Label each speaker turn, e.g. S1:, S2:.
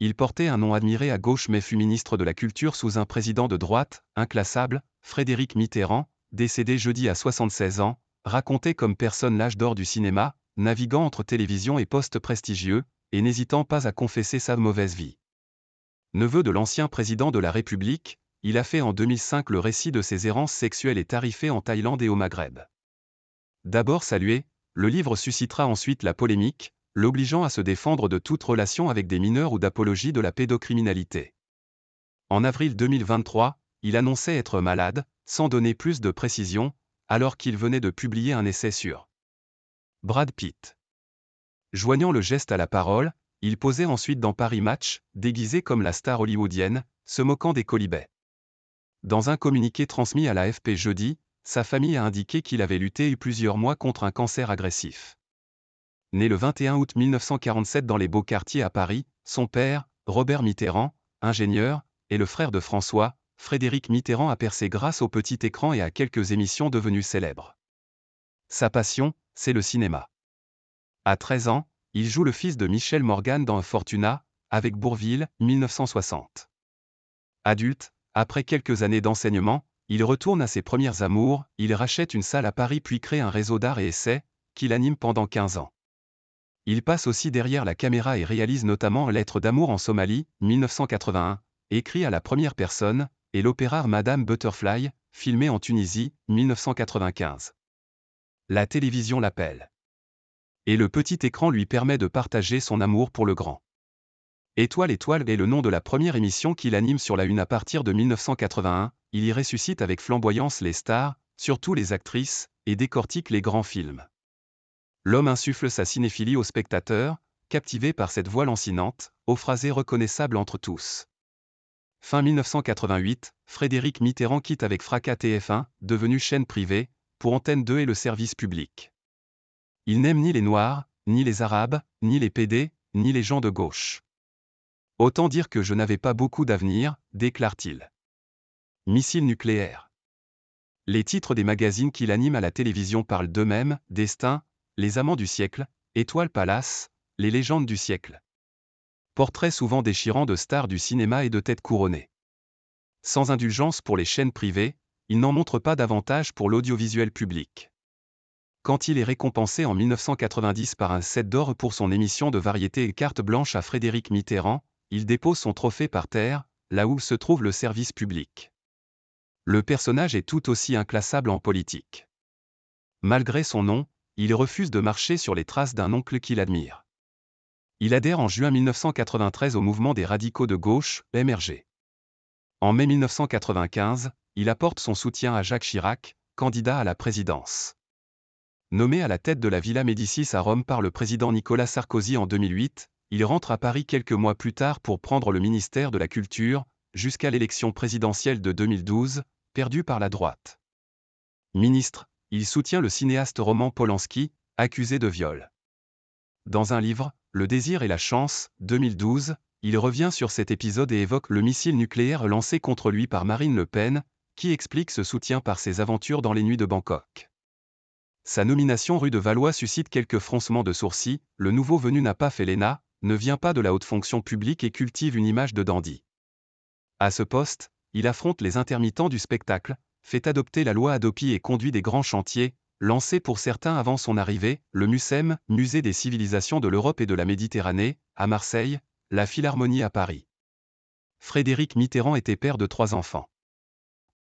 S1: Il portait un nom admiré à gauche mais fut ministre de la Culture sous un président de droite, inclassable, Frédéric Mitterrand, décédé jeudi à 76 ans, racontait comme personne l'âge d'or du cinéma, naviguant entre télévision et postes prestigieux, et n'hésitant pas à confesser sa mauvaise vie. Neveu de l'ancien président de la République, il a fait en 2005 le récit de ses errances sexuelles et tarifées en Thaïlande et au Maghreb. D'abord salué, le livre suscitera ensuite la polémique, l'obligeant à se défendre de toute relation avec des mineurs ou d'apologie de la pédocriminalité. En avril 2023, il annonçait être malade, sans donner plus de précisions, alors qu'il venait de publier un essai sur Brad Pitt. Joignant le geste à la parole, il posait ensuite dans Paris Match, déguisé comme la star hollywoodienne, se moquant des colibets. Dans un communiqué transmis à l'AFP jeudi, sa famille a indiqué qu'il avait lutté plusieurs mois contre un cancer agressif. Né le 21 août 1947 dans les beaux quartiers à Paris, son père, Robert Mitterrand, ingénieur, et le frère de François, Frédéric Mitterrand a percé grâce au petit écran et à quelques émissions devenues célèbres. Sa passion, c'est le cinéma. À 13 ans, il joue le fils de Michel Morgan dans Fortuna, avec Bourvil, 1960. Adulte, après quelques années d'enseignement, il retourne à ses premières amours, il rachète une salle à Paris puis crée un réseau d'art et essais, qu'il anime pendant 15 ans. Il passe aussi derrière la caméra et réalise notamment Lettres d'amour en Somalie, 1981, écrit à la première personne, et l'opéra Madame Butterfly, filmé en Tunisie, 1995. La télévision l'appelle. Et le petit écran lui permet de partager son amour pour le grand. Étoile est le nom de la première émission qu'il anime sur la Une à partir de 1981, il y ressuscite avec flamboyance les stars, surtout les actrices, et décortique les grands films. L'homme insuffle sa cinéphilie aux spectateurs, captivés par cette voix lancinante, aux phrasés reconnaissables entre tous. Fin 1988, Frédéric Mitterrand quitte avec fracas TF1, devenu chaîne privée, pour Antenne 2 et le service public. Il n'aime ni les Noirs, ni les Arabes, ni les PD, ni les gens de gauche. Autant dire que je n'avais pas beaucoup d'avenir, déclare-t-il. Missile nucléaire. Les titres des magazines qu'il anime à la télévision parlent d'eux-mêmes, Destin, Les Amants du siècle, Étoile Palace, Les légendes du siècle. Portraits souvent déchirants de stars du cinéma et de têtes couronnées. Sans indulgence pour les chaînes privées, il n'en montre pas davantage pour l'audiovisuel public. Quand il est récompensé en 1990 par un 7 d'or pour son émission de variété et carte blanche à Frédéric Mitterrand, il dépose son trophée par terre, là où se trouve le service public. Le personnage est tout aussi inclassable en politique. Malgré son nom, il refuse de marcher sur les traces d'un oncle qu'il admire. Il adhère en juin 1993 au mouvement des radicaux de gauche, MRG. En mai 1995, il apporte son soutien à Jacques Chirac, candidat à la présidence. Nommé à la tête de la Villa Médicis à Rome par le président Nicolas Sarkozy en 2008, il rentre à Paris quelques mois plus tard pour prendre le ministère de la Culture, jusqu'à l'élection présidentielle de 2012, perdue par la droite. Ministre, il soutient le cinéaste Roman Polanski, accusé de viol. Dans un livre, Le désir et la chance, 2012, il revient sur cet épisode et évoque le missile nucléaire lancé contre lui par Marine Le Pen, qui explique ce soutien par ses aventures dans les nuits de Bangkok. Sa nomination rue de Valois suscite quelques froncements de sourcils, le nouveau venu n'a pas fait l'ENA, ne vient pas de la haute fonction publique et cultive une image de dandy. À ce poste, il affronte les intermittents du spectacle, fait adopter la loi Hadopi et conduit des grands chantiers, lancés pour certains avant son arrivée, le MUSEM, Musée des civilisations de l'Europe et de la Méditerranée, à Marseille, la Philharmonie à Paris. Frédéric Mitterrand était père de 3 enfants.